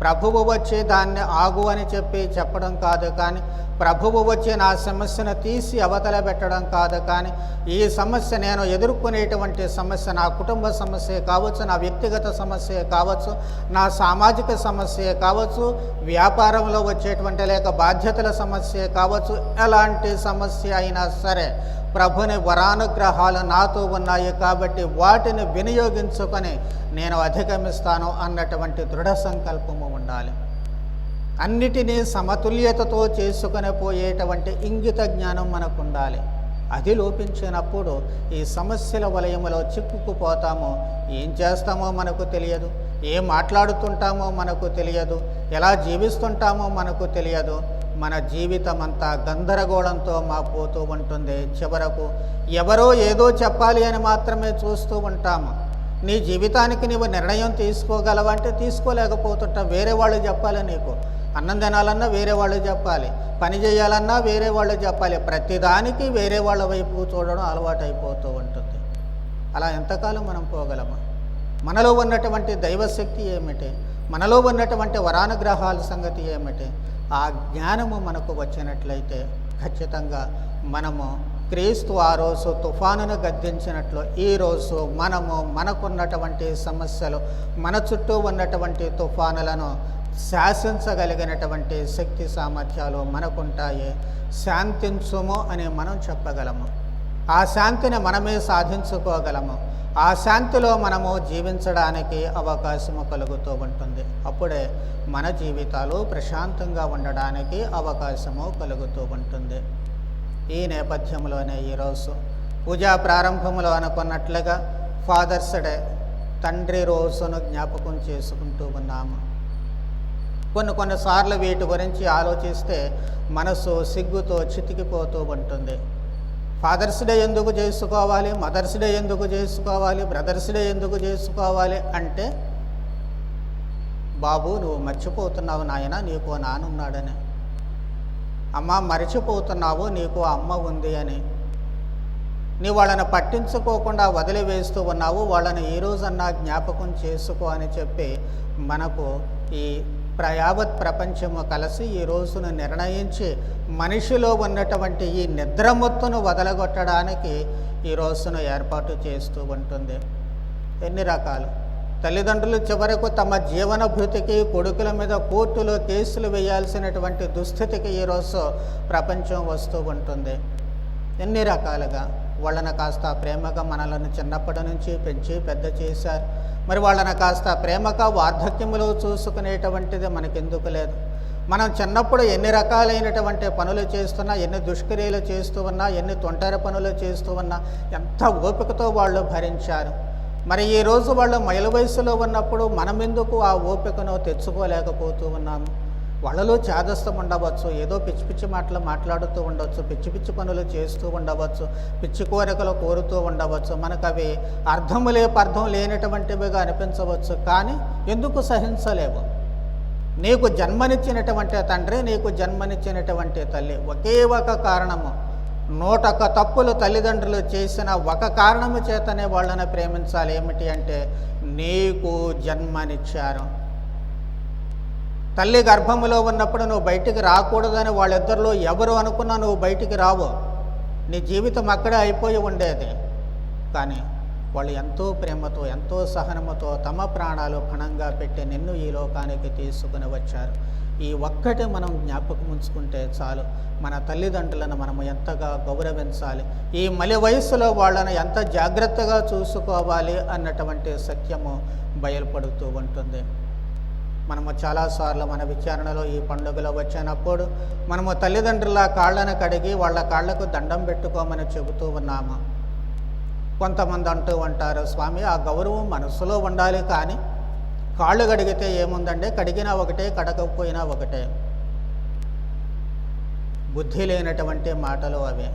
ప్రభువు వచ్చి దాన్ని ఆగు అని చెప్పి చెప్పడం కాదు, కానీ ప్రభువు వచ్చి నా సమస్యను తీసి అవతల పెట్టడం కాదు, కానీ ఈ సమస్య నేను ఎదుర్కొనేటువంటి సమస్య నా కుటుంబ సమస్య కావచ్చు, నా వ్యక్తిగత సమస్య కావచ్చు, నా సామాజిక సమస్య కావచ్చు, వ్యాపారంలో వచ్చేటువంటి లేక బాధ్యతల సమస్య కావచ్చు, ఎలాంటి సమస్య అయినా సరే ప్రభుని వరానుగ్రహాలు నాతో ఉన్నాయి కాబట్టి వాటిని వినియోగించుకొని నేను అధిగమిస్తాను అన్నటువంటి దృఢ సంకల్పము ఉండాలి. అన్నిటినీ సమతుల్యతతో చేసుకొని పోయేటువంటి ఇంగిత జ్ఞానం మనకు ఉండాలి. అది లోపించినప్పుడు ఈ సమస్యల వలయములో చిక్కుకుపోతామో, ఏం చేస్తామో మనకు తెలియదు, ఏం మాట్లాడుతుంటామో మనకు తెలియదు, ఎలా జీవిస్తుంటామో మనకు తెలియదు. మన జీవితం అంతా గందరగోళంతో పోతూ ఉంటుంది. చివరకు ఎవరో ఏదో చెప్పాలి అని మాత్రమే చూస్తూ ఉంటాము. నీ జీవితానికి నీవు నిర్ణయం తీసుకోగలవంటే తీసుకోలేకపోతుంటావు. వేరే వాళ్ళు చెప్పాలి. నీకు అన్నం తినాలన్నా వేరే వాళ్ళు చెప్పాలి, పని చేయాలన్నా వేరే వాళ్ళు చెప్పాలి. ప్రతిదానికి వేరే వాళ్ళ వైపు చూడడం అలవాటు అయిపోతూ ఉంటుంది. అలా ఎంతకాలం మనం పోగలము? మనలో ఉన్నటువంటి దైవశక్తి ఏమిటి? మనలో ఉన్నటువంటి వరానుగ్రహాల సంగతి ఏమిటి? ఆ జ్ఞానము మనకు వచ్చినట్లయితే ఖచ్చితంగా మనము క్రీస్తు ఆ రోజు తుఫానును గద్దించినట్లు ఈరోజు మనకున్నటువంటి సమస్యలు, మన చుట్టూ ఉన్నటువంటి తుఫానులను శాసించగలిగినటువంటి శక్తి సామర్థ్యాలు మనకుంటాయి. శాంతించుము అని మనం చెప్పగలము. ఆ శాంతిని మనమే సాధించుకోగలము. ఆ శాంతిలో మనము జీవించడానికి అవకాశము కలుగుతూ ఉంటుంది. అప్పుడే మన జీవితాలు ప్రశాంతంగా ఉండడానికి అవకాశము కలుగుతూ ఉంటుంది. ఈ నేపథ్యంలోనే ఈరోజు పూజా ప్రారంభంలో అనుకున్నట్లుగా ఫాదర్స్ డే, తండ్రి రోజును జ్ఞాపకం చేసుకుంటూ ఉన్నాము. కొన్నిసార్లు వీటి గురించి ఆలోచిస్తే మనసు సిగ్గుతో చితికిపోతూ ఉంటుంది. ఫాదర్స్ డే ఎందుకు చేసుకోవాలి, మదర్స్ డే ఎందుకు చేసుకోవాలి, బ్రదర్స్ డే ఎందుకు చేసుకోవాలి అంటే, బాబు నువ్వు మర్చిపోతున్నావు నాయన, నీకు నానున్నాడని. అమ్మ మర్చిపోతున్నావు, నీకు అమ్మ ఉంది అని. నీ వాళ్ళని పట్టించుకోకుండా వదిలివేస్తూ ఉన్నావు, వాళ్ళని ఈ రోజన్నా జ్ఞాపకం చేసుకో అని చెప్పి మనకు ఈ యావత్ ప్రపంచము కలిసి ఈ రోజును నిర్ణయించి మనిషిలో ఉన్నటువంటి ఈ నిద్రమత్తును వదలగొట్టడానికి ఈ రోజును ఏర్పాటు చేస్తూ ఉంటుంది. ఎన్ని రకాలు తల్లిదండ్రులు చివరకు తమ జీవన భృతికి కొడుకుల మీద కోర్టులో కేసులు వేయాల్సినటువంటి దుస్థితికి ఈరోజు ప్రపంచం వస్తూ ఉంటుంది. ఎన్ని రకాలుగా వాళ్ళని కాస్త ప్రేమగా మనలను చిన్నప్పటి నుంచి పెంచి పెద్ద చేశారు. మరి వాళ్ళని కాస్త ప్రేమగా వార్ధక్యములో చూసుకునేటువంటిది మనకెందుకు లేదు? మనం చిన్నప్పుడు ఎన్ని రకాలైనటువంటి పనులు చేస్తున్నా, ఎన్ని దుష్క్రియలు చేస్తూ ఉన్నా, ఎన్ని తొంటరి పనులు చేస్తూ ఉన్నా ఎంత ఓపికతో వాళ్ళు భరించారు. మరి ఈరోజు వాళ్ళు మైల వయసులో ఉన్నప్పుడు మనమెందుకు ఆ ఓపికను తెచ్చుకోలేకపోతూ ఉన్నాము? వాళ్ళలో చేదస్తం ఉండవచ్చు, ఏదో పిచ్చి పిచ్చి మాటలు మాట్లాడుతూ ఉండవచ్చు, పిచ్చి పిచ్చి పనులు చేస్తూ ఉండవచ్చు, పిచ్చి కోరికలు కోరుతూ ఉండవచ్చు. మనకు అవి అర్థం లేనటువంటివిగా అనిపించవచ్చు. కానీ ఎందుకు సహించలేవు? నీకు జన్మనిచ్చినటువంటి తండ్రి, నీకు జన్మనిచ్చినటువంటి తల్లి, ఒకే ఒక కారణము, 101 తప్పులు తల్లిదండ్రులు చేసిన ఒక కారణము చేతనే వాళ్ళని ప్రేమించాలి. ఏమిటి అంటే, నీకు జన్మనిచ్చారు. తల్లి గర్భములో ఉన్నప్పుడు నువ్వు బయటికి రాకూడదని వాళ్ళిద్దరిలో ఎవరు అనుకున్నా నువ్వు బయటికి రావు, నీ జీవితం అక్కడే అయిపోయి ఉండేది. కానీ వాళ్ళు ఎంతో ప్రేమతో, ఎంతో సహనముతో తమ ప్రాణాలు పణంగా పెట్టి నిన్ను ఈ లోకానికి తీసుకుని వచ్చారు. ఈ ఒక్కటి మనం జ్ఞాపకం ఉంచుకుంటే చాలు. మన తల్లిదండ్రులను మనము ఎంతగా గౌరవించాలి, ఈ మలి వయస్సులో వాళ్ళను ఎంత జాగ్రత్తగా చూసుకోవాలి అన్నటువంటి సత్యము బయలుపడుతూ ఉంటుంది. మనము చాలాసార్లు మన విచారణలో ఈ పండుగలో వచ్చినప్పుడు మనము తల్లిదండ్రుల కాళ్ళను కడిగి వాళ్ళ కాళ్ళకు దండం పెట్టుకోమని చెబుతూ ఉన్నాము. కొంతమంది అంటూ ఉంటారు, స్వామి ఆ గౌరవం మనసులో ఉండాలి, కానీ కాళ్ళు కడిగితే ఏముందంటే కడిగినా ఒకటే కడగకపోయినా ఒకటే. బుద్ధి లేనటువంటి మాటలు అవి.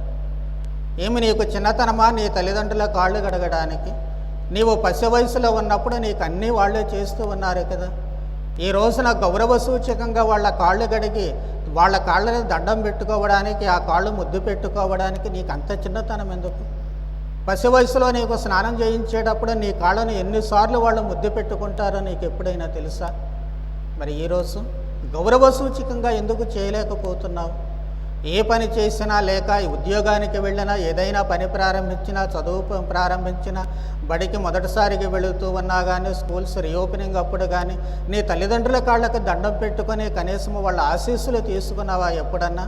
ఏమి నీకు చిన్నతనమా నీ తల్లిదండ్రుల కాళ్ళు కడగడానికి? నీవు పసి వయసులో ఉన్నప్పుడు నీకు అన్నీ వాళ్ళే చేస్తూ ఉన్నారు కదా. ఈ రోజున గౌరవ సూచకంగా వాళ్ళ కాళ్ళు కడిగి వాళ్ళ కాళ్ళని దండం పెట్టుకోవడానికి, ఆ కాళ్ళు ముద్దు పెట్టుకోవడానికి నీకు అంత చిన్నతనం ఎందుకు? పసి వయసులో నీకు స్నానం చేయించేటప్పుడు నీ కాళ్ళను ఎన్నిసార్లు వాళ్ళు ముద్దు పెట్టుకుంటారో నీకు ఎప్పుడైనా తెలుసా? మరి ఈరోజు గౌరవ సూచకంగా ఎందుకు చేయలేకపోతున్నావు? ఏ పని చేసినా, లేక ఉద్యోగానికి వెళ్ళినా, ఏదైనా పని ప్రారంభించినా, చదువు ప్రారంభించినా, బడికి మొదటిసారిగా వెళుతూ ఉన్నా కానీ, స్కూల్స్ రీఓపెనింగ్ అప్పుడు కానీ నీ తల్లిదండ్రుల కాళ్ళకు దండం పెట్టుకొని కనీసం వాళ్ళ ఆశీస్సులు తీసుకున్నావా ఎప్పుడన్నా?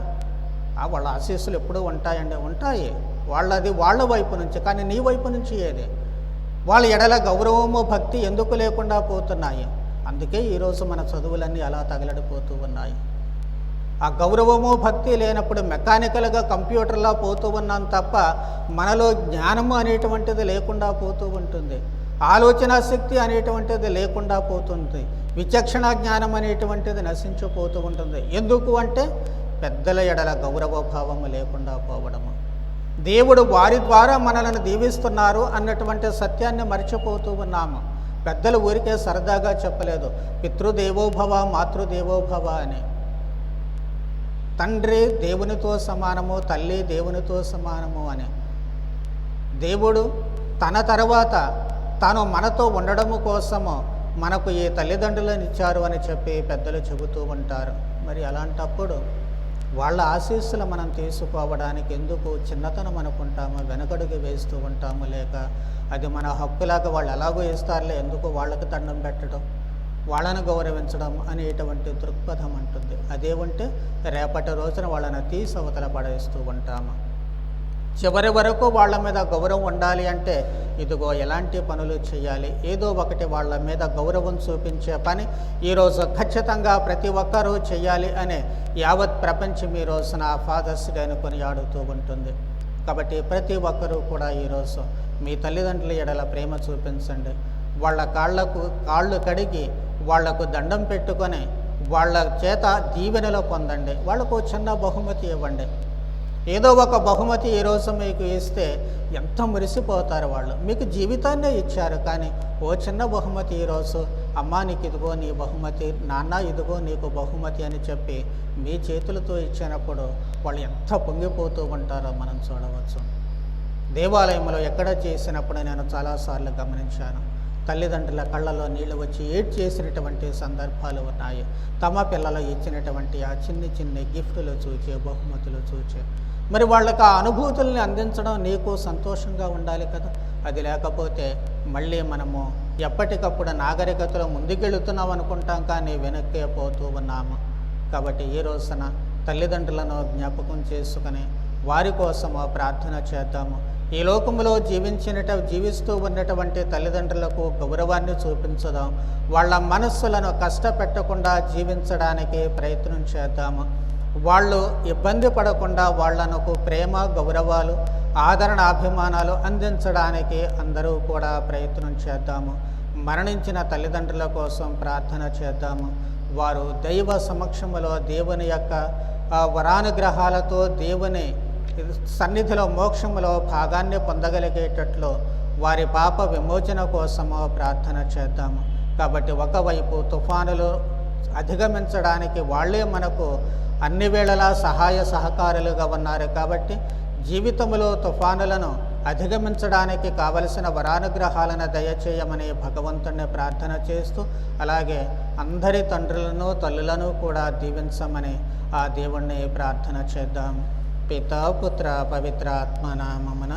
వాళ్ళ ఆశీస్సులు ఎప్పుడూ ఉంటాయండి, ఉంటాయి. వాళ్ళది వాళ్ళ వైపు నుంచి, కానీ నీ వైపు నుంచి ఏది? వాళ్ళ ఎడల గౌరవము భక్తి ఎందుకు లేకుండా పోతున్నాయి? అందుకే ఈరోజు మన చదువులన్నీ అలా తగలడిపోతూ ఉన్నాయి. ఆ గౌరవము భక్తి లేనప్పుడు మెకానికల్గా కంప్యూటర్లా పోతూ ఉన్నాం తప్ప మనలో జ్ఞానము అనేటువంటిది లేకుండా పోతూ ఉంటుంది, ఆలోచన శక్తి అనేటువంటిది లేకుండా పోతుంది, విచక్షణ జ్ఞానం అనేటువంటిది నశించిపోతూ ఉంటుంది. ఎందుకు అంటే పెద్దల ఎడల గౌరవ భావము లేకుండా పోవడము. దేవుడు వారి ద్వారా మనలను దీవిస్తున్నారు అన్నటువంటి సత్యాన్ని మర్చిపోతూ ఉన్నాము. పెద్దలు ఊరికే సరదాగా చెప్పలేదు, పితృదేవోభవ మాతృదేవోభవ అని. తండ్రి దేవునితో సమానము, తల్లి దేవునితో సమానము అని. దేవుడు తన తర్వాత తాను మనతో ఉండడము కోసము మనకు ఈ తల్లిదండ్రులను ఇచ్చారు అని చెప్పి పెద్దలు చెబుతూ ఉంటారు. మరి అలాంటప్పుడు వాళ్ళ ఆశీస్సులు మనం తీసుకోవడానికి ఎందుకు చిన్నతనం అనుకుంటాము, వెనకడుగు వేస్తూ ఉంటాము, లేక అది మన హక్కులాగా వాళ్ళు ఎలాగో ఇస్తారులే, ఎందుకు వాళ్ళకి దండం పెట్టడం, వాళ్ళని గౌరవించడం అనేటువంటి దృక్పథం ఉంటుంది. అదే ఉంటే రేపటి రోజున వాళ్ళని తీసి అవతల పడేస్తూ ఉంటాము. చివరి వరకు వాళ్ళ మీద గౌరవం ఉండాలి అంటే ఇదిగో ఎలాంటి పనులు చేయాలి, ఏదో ఒకటి వాళ్ళ మీద గౌరవం చూపించే పని ఈరోజు ఖచ్చితంగా ప్రతి ఒక్కరూ చేయాలి అనే యావత్ ప్రపంచం ఈ రోజున ఫాదర్స్ డేని కొనియాడుతూ ఉంటుంది. కాబట్టి ప్రతి ఒక్కరూ కూడా ఈరోజు మీ తల్లిదండ్రుల ఎడల ప్రేమ చూపించండి. వాళ్ళ కాళ్ళు కడిగి వాళ్లకు దండం పెట్టుకొని వాళ్ళ చేత దీవెనలో పొందండి. వాళ్ళకు చిన్న బహుమతి ఇవ్వండి. ఏదో ఒక బహుమతి ఈరోజు మీకు ఇస్తే ఎంత మురిసిపోతారు వాళ్ళు. మీకు జీవితాన్నే ఇచ్చారు, కానీ ఓ చిన్న బహుమతి ఈరోజు, అమ్మా నీకు ఇదిగో నీ బహుమతి, నాన్న ఇదిగో నీకు బహుమతి అని చెప్పి మీ చేతులతో ఇచ్చినప్పుడు వాళ్ళు ఎంత పొంగిపోతూ ఉంటారో మనం చూడవచ్చు. దేవాలయంలో ఎక్కడ చేసినప్పుడు నేను చాలాసార్లు గమనించాను, తల్లిదండ్రుల కళ్ళలో నీళ్లు వచ్చి ఏడ్చేసినటువంటి సందర్భాలు ఉన్నాయి. తమ పిల్లలు ఇచ్చినటువంటి ఆ చిన్ని చిన్ని గిఫ్టులు చూచి, బహుమతులు చూచి. మరి వాళ్ళకి ఆ అనుభూతుల్ని అందించడం నీకు సంతోషంగా ఉండాలి కదా. అది లేకపోతే మళ్ళీ మనము ఎప్పటికప్పుడు నాగరికతలో ముందుకెళ్తున్నాం అనుకుంటాం, కానీ వెనక్కే పోతూ ఉన్నాము. కాబట్టి ఈ రోజున తల్లిదండ్రులను జ్ఞాపకం చేసుకుని వారి కోసము ప్రార్థన చేద్దాము. ఈ లోకంలో జీవిస్తూ ఉన్నటువంటి తల్లిదండ్రులకు గౌరవాన్ని చూపించదాం. వాళ్ళ మనస్సులను కష్టపెట్టకుండా జీవించడానికి ప్రయత్నం చేద్దాము. వాళ్ళు ఇబ్బంది పడకుండా వాళ్ళకు ప్రేమ, గౌరవాలు, ఆదరణ, అభిమానాలు అందించడానికి అందరూ కూడా ప్రయత్నం చేద్దాము. మరణించిన తల్లిదండ్రుల కోసం ప్రార్థన చేద్దాము. వారు దైవ సమక్షములో దేవుని యొక్క వరానుగ్రహాలతో దేవుని సన్నిధిలో మోక్షములో భాగాన్ని పొందగలిగేటట్లు వారి పాప విమోచన కోసము ప్రార్థన చేద్దాము. కాబట్టి ఒకవైపు తుఫానులు అధిగమించడానికి వాళ్ళే మనకు అన్ని వేళలా సహాయ సహకారులుగా ఉన్నారు. కాబట్టి జీవితంలో తుఫానులను అధిగమించడానికి కావలసిన వరానుగ్రహాలను దయచేయమని భగవంతుణ్ణి ప్రార్థన చేస్తూ, అలాగే అందరి తండ్రులను తల్లులను కూడా దీవించమని ఆ దేవుణ్ణి ప్రార్థన చేద్దాం. పితా పుత్ర పవిత్ర ఆత్మ నామమున.